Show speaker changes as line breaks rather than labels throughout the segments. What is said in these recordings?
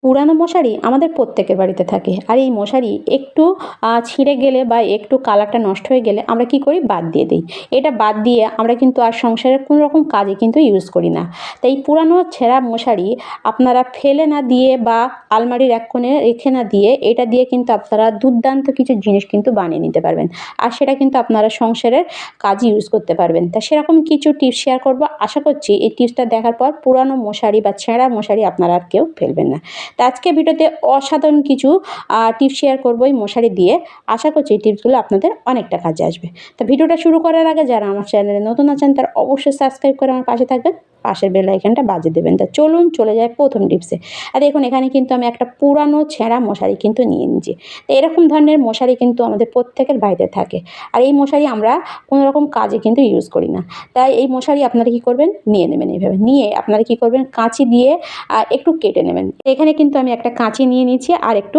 পুরানো মশারি আমাদের প্রত্যেকের বাড়িতে থাকে, আর এই মশারি একটু ছিঁড়ে গেলে বা একটু কালারটা নষ্ট হয়ে গেলে আমরা কি করি, বাদ দিয়ে দিই। এটা বাদ দিয়ে আমরা কিন্তু আর সংসারের কোনো রকম কাজে কিন্তু ইউজ করি না। তাই এই পুরানো ছেঁড়া মশারি আপনারা ফেলে না দিয়ে বা আলমারির এক কোণে রেখে না দিয়ে এটা দিয়ে কিন্তু আপনারা দুর্দান্ত কিছু জিনিস কিন্তু বানিয়ে নিতে পারবেন, আর সেটা কিন্তু আপনারা সংসারের কাজে ইউজ করতে পারবেন। তা সেরকম কিছু টিপস শেয়ার করব। আশা করছি এই টিপসটা দেখার পর পুরানো মশারি বা ছেঁড়া মশারি আপনারা আর কেউ ফেলবেন না। তো আজকে ভিডিওতে অসাধারণ কিছু টিপস শেয়ার করবো এই মশারি দিয়ে। আশা করছি এই টিপসগুলো আপনাদের অনেকটা কাজে আসবে। তো ভিডিওটা শুরু করার আগে যারা আমার চ্যানেলে নতুন আছেন তারা অবশ্যই সাবস্ক্রাইব করে আমার পাশে থাকবেন, পাশের বেল আইকনটা বাজিয়ে দেবেন। তা চলুন চলে যায় প্রথম টিপসে। আর দেখুন এখানে কিন্তু আমি একটা পুরানো ছেঁড়া মশারি কিন্তু নিয়ে নিয়েছি। তো এরকম ধরনের মশারি কিন্তু আমাদের প্রত্যেকের বাড়িতে থাকে, আর এই মশারি আমরা কোনো রকম কাজে কিন্তু ইউজ করি না। তাই এই মশারি আপনারা কী করবেন, নিয়ে নেবেন। এইভাবে নিয়ে আপনারা কী করবেন, কাঁচি দিয়ে একটু কেটে নেবেন। এখানে কিন্তু আমি একটা কাঁচি নিয়ে নিয়েছি, আর একটু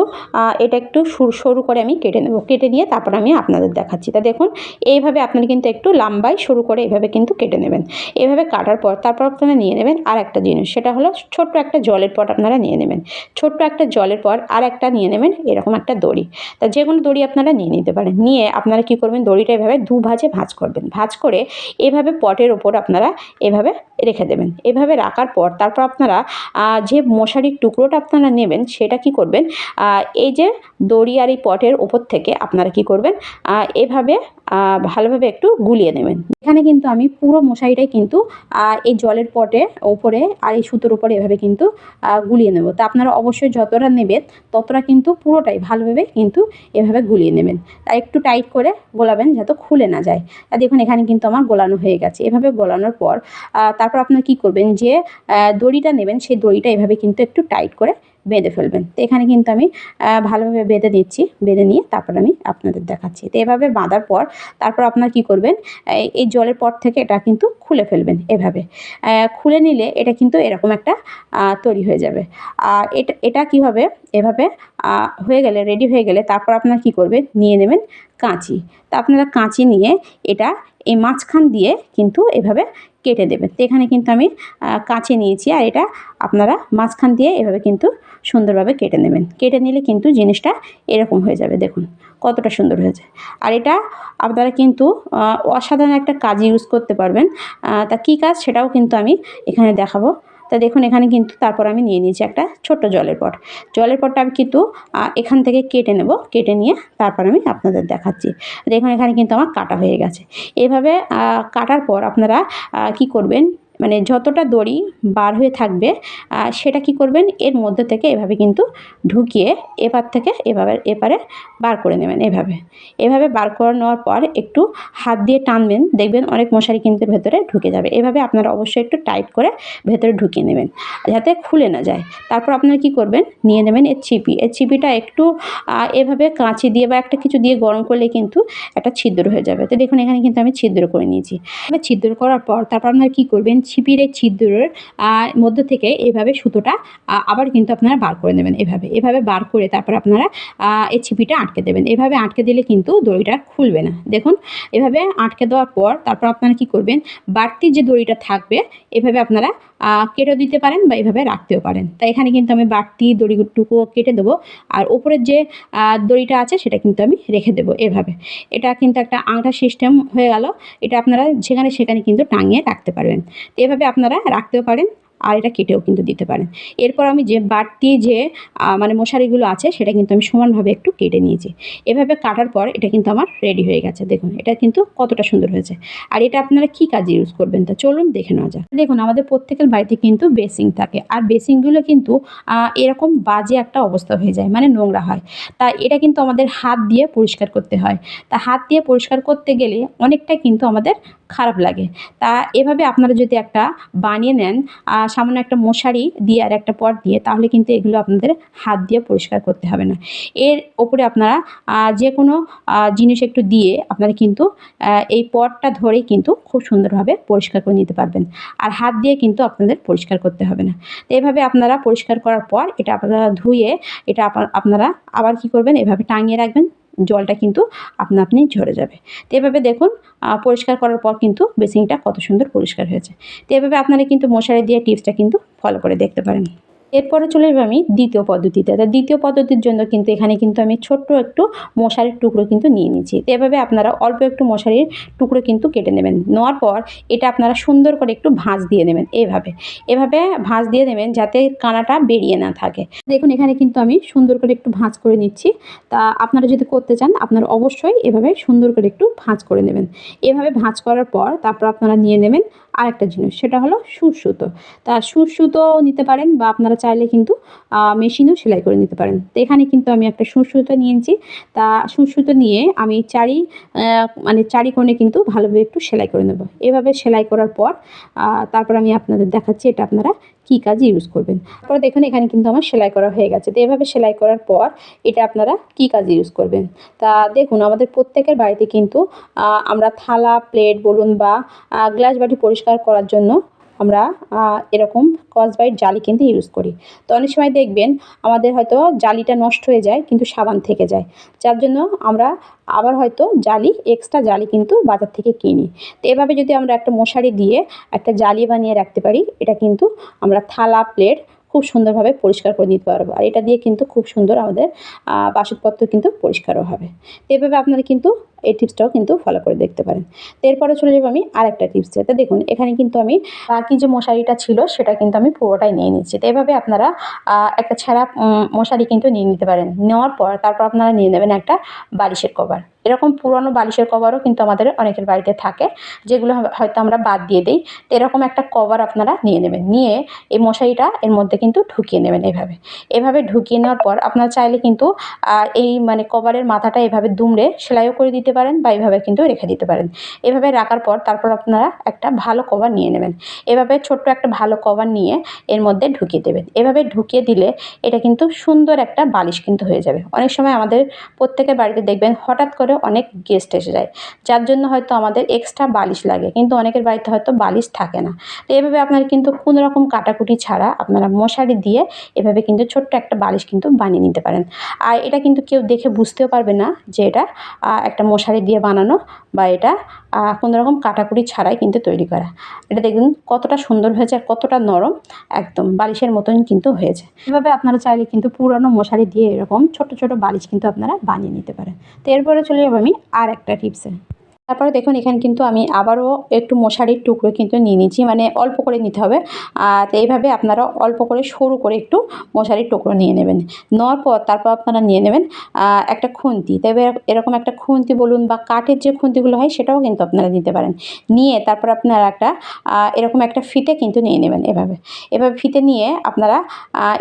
এটা একটু সরু করে আমি কেটে নেব। কেটে নিয়ে তারপর আমি আপনাদের দেখাচ্ছি। তা দেখুন এইভাবে আপনারা কিন্তু একটু লম্বায় সরু করে এভাবে কিন্তু কেটে নেবেন। এভাবে কাটার পর তারপর আপনারা নিয়ে নেবেন আর একটা জিনিস, সেটা হলো ছোট্ট একটা জলের পট আপনারা নিয়ে নেবেন। ছোট্ট একটা জলের পট আর একটা নিয়ে নেবেন এরকম একটা দড়ি। তা যে কোনো দড়ি আপনারা নিয়ে নিতে পারেন। নিয়ে আপনারা কী করবেন, দড়িটা এভাবে দুভাজে ভাঁজ করবেন। ভাঁজ করে এভাবে পটের ওপর আপনারা এভাবে রেখে দেবেন। এভাবে রাখার পর তারপর আপনারা যে মশারির টুকরোটা আপনারা নেবেন সেটা কি করবেন, এই যে দড়ি আর এই পটের ওপর থেকে আপনারা কি করবেন, এভাবে ভালোভাবে একটু গুলিয়ে নেবেন। এখানে কিন্তু আমি পুরো মশারিটাই কিন্তু এই জলের পটের ওপরে আর এই সুতোর উপরে এভাবে কিন্তু গুলিয়ে নেব। তা আপনারা অবশ্যই যতটা নেবেন ততটা কিন্তু পুরোটাই ভালোভাবে কিন্তু এভাবে গুলিয়ে নেবেন। আর একটু টাইট করে গোলাবেন যাতে খুলে না যায়। আর দেখুন এখানে কিন্তু আমার গোলানো হয়ে গেছে। এভাবে গোলানোর পর তারপর আপনারা কী করবেন, যে দড়িটা নেবেন সেই দড়িটা এভাবে কিন্তু একটু টাইট করে বেঁধে ফেলবেন। তো এখানে কিন্তু আমি ভালোভাবে বেঁধে নিচ্ছি। বেঁধে নিয়ে তারপর আমি আপনাদের দেখাচ্ছি। তো এভাবে বাঁধার পর তারপর আপনারা কী করবেন, এই জলের পট থেকে এটা কিন্তু খুলে ফেলবেন। এভাবে খুলে নিলে এটা কিন্তু এরকম একটা তৈরি হয়ে যাবে। আর এটা কী হবে, এভাবে হয়ে গেলে, রেডি হয়ে গেলে তারপর আপনারা কী করবেন, নিয়ে নেবেন কাঁচি। তা আপনারা কাঁচি নিয়ে এটা এই মাঝখান দিয়ে কিন্তু এভাবে কেটে দেবেন। তো এখানে কিন্তু আমি কাঁচি নিয়েছি, আর এটা আপনারা মাঝখান দিয়ে এভাবে কিন্তু সুন্দরভাবে কেটে নেবেন। কেটে নিলে কিন্তু জিনিসটা এরকম হয়ে যাবে। দেখুন কতটা সুন্দর হয়েছে। আর এটা আপনারা কিন্তু অসাধারণ একটা কাজে ইউজ করতে পারবেন। তা কী কাজ সেটাও কিন্তু আমি এখানে দেখাবো। তা দেখুন এখানে কিন্তু তারপর আমি নিয়ে নিয়েছি একটা ছোট্ট জলের পট। জলের পটটা আমি কিন্তু এখান থেকে কেটে নেব। কেটে নিয়ে তারপর আমি আপনাদের দেখাচ্ছি। দেখুন এখানে কিন্তু আমার কাটা হয়ে গেছে। এভাবে কাটার পর আপনারা কী করবেন, মানে যতটা দড়ি বার হয়ে থাকবে সেটা কী করবেন, এর মধ্যে থেকে এভাবে কিন্তু ঢুকিয়ে এপার থেকে এভাবে এপারে বার করে নেবেন। এভাবে এভাবে বার করে নেওয়ার পর একটু হাত দিয়ে টানবেন, দেখবেন অনেক মশারি কিন্তু ভেতরে ঢুকে যাবে। এভাবে আপনারা অবশ্যই একটু টাইট করে ভেতরে ঢুকিয়ে নেবেন যাতে খুলে না যায়। তারপর আপনারা কী করবেন, নিয়ে নেবেন এর ছিপি। এর ছিপিটা একটু এভাবে কাঁচি দিয়ে বা একটা কিছু দিয়ে গরম করলে কিন্তু একটা ছিদ্র হয়ে যাবে। তো দেখুন এখানে কিন্তু আমি ছিদ্র করে নিয়েছি। এবার ছিদ্র করার পর তারপর আপনারা কী করবেন, ছিপির এই ছিদ্রের মধ্য থেকে এভাবে সুতোটা আবার কিন্তু আপনারা বার করে নেবেন। এভাবে বার করে তারপর আপনারা এই ছিপিটা আটকে দেবেন। এভাবে আটকে দিলে কিন্তু দড়িটা খুলবে না। দেখুন এভাবে আটকে দেওয়ার পর তারপর আপনারা কী করবেন, বাড়তি যে দড়িটা থাকবে এভাবে আপনারা কেটে দিতে পারেন বা এভাবে রাখতেও পারেন। তাই এখানে কিন্তু আমি বাড়তি দড়িটুকু কেটে দেবো, আর ওপরের যে দড়িটা আছে সেটা কিন্তু আমি রেখে দেবো। এভাবে এটা কিন্তু একটা আংটা সিস্টেম হয়ে গেল। এটা আপনারা যেখানে সেখানে কিন্তু টাঙিয়ে রাখতে পারবেন। তো এভাবে আপনারা রাখতেও পারেন, আর এটা কেটেও কিন্তু দিতে পারেন। এরপর আমি যে বাড়তি যে মানে মশারিগুলো আছে সেটা কিন্তু আমি সমানভাবে একটু কেটে নিয়েছি। এভাবে কাটার পর এটা কিন্তু আমার রেডি হয়ে গেছে। দেখুন এটা কিন্তু কতটা সুন্দর হয়েছে। আর এটা আপনারা কী কাজে ইউজ করবেন তা চলুন দেখে নেওয়া যাক। দেখুন আমাদের প্রত্যেকের বাড়িতে কিন্তু বেসিন থাকে, আর বেসিনগুলো কিন্তু এরকম বাজে একটা অবস্থা হয়ে যায়, মানে নোংরা হয়। তা এটা কিন্তু আমাদের হাত দিয়ে পরিষ্কার করতে হয়। তা হাত দিয়ে পরিষ্কার করতে গেলে অনেকটাই কিন্তু আমাদের খারাপ লাগে। তা এভাবে আপনারা যদি একটা বানিয়ে নেন সামান্য একটা মশারি দিয়ে আর একটা পট দিয়ে, তাহলে কিন্তু এগুলো আপনাদের হাত দিয়ে পরিষ্কার করতে হবে না। এর ওপরে আপনারা যে কোনো জিনিস একটু দিয়ে আপনারা কিন্তু এই পটটা ধরেই কিন্তু খুব সুন্দরভাবে পরিষ্কার করে নিতে পারবেন, আর হাত দিয়ে কিন্তু আপনাদের পরিষ্কার করতে হবে না। তো এভাবে আপনারা পরিষ্কার করার পর এটা আপনারা ধুয়ে এটা আপনারা আবার কী করবেন, এভাবে টাঙিয়ে রাখবেন। জলটা কিন্তু আপনা আপনি ঝরে যাবে। তো এভাবে দেখুন পরিষ্কার করার পর কিন্তু বেসিনটা কত সুন্দর পরিষ্কার হয়েছে। তো এভাবে আপনারা কিন্তু মশারি দিয়ে টিপসটা কিন্তু ফলো করে দেখতে পারেন। এরপরে চলে যাবো আমি দ্বিতীয় পদ্ধতিতে। দ্বিতীয় পদ্ধতির জন্য কিন্তু এখানে কিন্তু আমি ছোট্ট একটু মশারির টুকরো কিন্তু নিয়ে নিচ্ছি। তো এভাবে আপনারা অল্প একটু মশারির টুকরো কিন্তু কেটে নেবেন। নেওয়ার পর এটা আপনারা সুন্দর করে একটু ভাঁজ দিয়ে নেবেন এভাবে। এভাবে ভাঁজ দিয়ে নেবেন যাতে কানাটা বেরিয়ে না থাকে। দেখুন এখানে কিন্তু আমি সুন্দর করে একটু ভাঁজ করে নিচ্ছি। তা আপনারা যদি করতে চান আপনারা অবশ্যই এভাবে সুন্দর করে একটু ভাঁজ করে নেবেন। এভাবে ভাঁজ করার পর তারপর আপনারা নিয়ে নেবেন আরেকটা জিনিস, সেটা হলো সুঁচ-সুতো। তা সুঁচ-সুতোও নিতে পারেন বা আপনারা চাইলে কিন্তু মেশিনেও সেলাই করে নিতে পারেন। তো এখানে কিন্তু আমি একটা সুঁচ-সুতো নিয়েছি। তা সুঁচ-সুতো নিয়ে আমি মানে চারি কোণে কিন্তু ভালোভাবে একটু সেলাই করে নেব। এভাবে সেলাই করার পর তারপর আমি আপনাদের দেখাচ্ছি এটা আপনারা কী কাজে ইউজ করবেন। তারপরে দেখুন এখানে কিন্তু আমার সেলাই করা হয়ে গেছে। তো এভাবে সেলাই করার পর এটা আপনারা কী কাজে ইউজ করবেন। তা দেখুন আমাদের প্রত্যেকের বাড়িতে কিন্তু আমরা থালা, প্লেট বলুন বা গ্লাস বাটি পরিষ্কার করার জন্য আমরা এরকম স্কচব্রাইট জালি কিন্তু ইউজ করি। তো অনেক সময় দেখবেন আমাদের হয়তো জালিটা নষ্ট হয়ে যায় কিন্তু সাবান থেকে যায়। যার জন্য আমরা আবার হয়তো এক্সট্রা জালি কিন্তু বাজার থেকে কিনি। তো এভাবে যদি আমরা একটা মশারি দিয়ে একটা জালি বানিয়ে রাখতে পারি, এটা কিন্তু আমরা থালা, প্লেট খুব সুন্দরভাবে পরিষ্কার করে নিতে পারবো। আর এটা দিয়ে কিন্তু খুব সুন্দর আমাদের বাসনপত্র কিন্তু পরিষ্কারও হবে। তো এভাবে আপনারা কিন্তু এই টিপসটাও কিন্তু ফলো করে দেখতে পারেন। তো এরপরে চলে যাবো আমি আরেকটা টিপসে। তো দেখুন এখানে কিন্তু আমি বাকি যে মশারিটা ছিল সেটা কিন্তু আমি পুরোটাই নিয়ে নিচ্ছি। তো এভাবে আপনারা একটা ছেঁড়া মশারি কিন্তু নিয়ে নিতে পারেন। নেওয়ার পর তারপর আপনারা নিয়ে নেবেন একটা বালিশের কভার। এরকম পুরনো বালিশের কভারও কিন্তু আমাদের অনেকের বাড়িতে থাকে, যেগুলো হয়তো আমরা বাদ দিয়ে দিই। তো এরকম একটা কভার আপনারা নিয়ে নেবেন। নিয়ে এই মশারিটা এর মধ্যে কিন্তু ঢুকিয়ে নেবেন এভাবে। এভাবে ঢুকিয়ে নেওয়ার পর আপনারা চাইলে কিন্তু এই মানে কভারের মাথাটা এভাবে দুমড়ে সেলাইও করে দিতে পারেন বা এইভাবে কিন্তু রেখে দিতে পারেন। এভাবে রাখার পর তারপর আপনারা একটা ভালো কভার নিয়ে নেবেন। এভাবে ছোট্ট একটা ভালো কভার নিয়ে এর মধ্যে ঢুকিয়ে দেবেন। এভাবে ঢুকিয়ে দিলে এটা কিন্তু সুন্দর একটা বালিশ কিন্তু হয়ে যাবে। অনেক সময় আমাদের প্রত্যেকের বাড়িতে দেখবেন হঠাৎ করে অনেক গেস্ট এসে যায়, যার জন্য হয়তো আমাদের এক্সট্রা বালিশ লাগে, কিন্তু অনেকের বাড়িতে হয়তো বালিশ থাকে না। তো এভাবে আপনারা কিন্তু কোনো রকম কাটাকুটি ছাড়া আপনারা মশারি দিয়ে এভাবে কিন্তু ছোট্ট একটা বালিশ কিন্তু বানিয়ে নিতে পারেন। আর এটা কিন্তু কেউ দেখে বুঝতেও পারবে না যে এটা একটা মশারি দিয়ে বানানো বা এটা কোনো রকম কাটাকুটি ছাড়াই কিন্তু তৈরি করা। এটা দেখুন কতটা সুন্দর হয়েছে আর কতটা নরম, একদম বালিশের মতন কিন্তু হয়েছে। এভাবে আপনারা চাইলে কিন্তু পুরানো মশারি দিয়ে এরকম ছোট ছোট বালিশ কিন্তু আপনারা বানিয়ে নিতে পারেন। তো এরপরে চলে যাবো আমি আর একটা টিপসে। তারপরে দেখুন এখানে কিন্তু আমি আবারও একটু মশারির টুকরো কিন্তু নিয়ে নিচ্ছি, মানে অল্প করে নিতে হবে। তো এইভাবে আপনারা অল্প করে সরু করে একটু মশারির টুকরো নিয়ে নেবেন। নেওয়ার পর তারপর আপনারা নিয়ে নেবেন একটা খুন্তি। তবে এরকম একটা খুন্তি বলুন বা কাঠের যে খুন্তিগুলো হয় সেটাও কিন্তু আপনারা নিতে পারেন। নিয়ে তারপর আপনারা একটা এরকম একটা ফিতে কিন্তু নিয়ে নেবেন এভাবে। এভাবে ফিতে নিয়ে আপনারা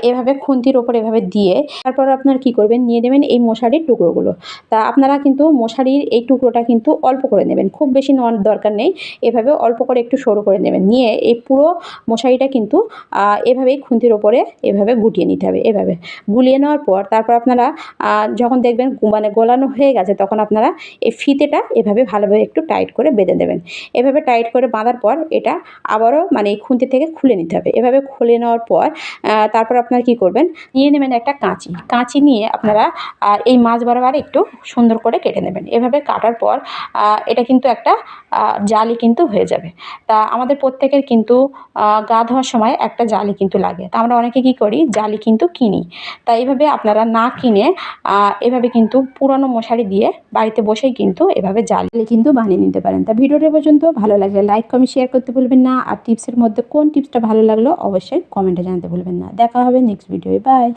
এভাবে খুন্তির ওপর এভাবে দিয়ে তারপর আপনারা কী করবেন, নিয়ে নেবেন এই মশারির টুকরোগুলো। তা আপনারা কিন্তু মশারির এই টুকরোটা কিন্তু অল্প করে নেবেন, খুব বেশি নেওয়ার দরকার নেই। এভাবে অল্প করে একটু সরু করে নেবেন। নিয়ে এই পুরো মশারিটা কিন্তু এভাবেই খুন্তির ওপরে এভাবে গুটিয়ে নিতে হবে। এভাবে গুলিয়ে নেওয়ার পর তারপর আপনারা যখন দেখবেন মানে গোলানো হয়ে গেছে তখন আপনারা এই ফিতেটা এভাবে ভালোভাবে একটু টাইট করে বেঁধে দেবেন। এভাবে টাইট করে বাঁধার পর এটা আবারও মানে এই খুন্তি থেকে খুলে নিতে হবে। এভাবে খুলে নেওয়ার পর তারপর আপনারা কী করবেন, নিয়ে নেবেন একটা কাঁচি নিয়ে আপনারা এই মাছ বরাবর একটু সুন্দর করে কেটে নেবেন। এভাবে কাটার পর এটা কিন্তু একটা জালি কিন্তু হয়ে যাবে। তা আমাদের প্রত্যেকের কিন্তু গা ধোয়ার সময় একটা জালি কিন্তু লাগে। তা আমরা অনেকে কী করি, জালি কিন্তু কিনি। তাই এইভাবে আপনারা না কিনে এভাবে কিন্তু পুরনো মশারি দিয়ে বাড়িতে বসেই কিন্তু এভাবে জালি কিন্তু বানিয়ে নিতে পারেন। তা ভিডিওটা পর্যন্ত ভালো লাগলে লাইক, কমেন্ট, শেয়ার করতে ভুলবেন না। আর টিপসের মধ্যে কোন টিপসটা ভালো লাগলো অবশ্যই কমেন্টে জানাতে ভুলবেন না। দেখা হবে নেক্সট ভিডিওয়ে। বাই।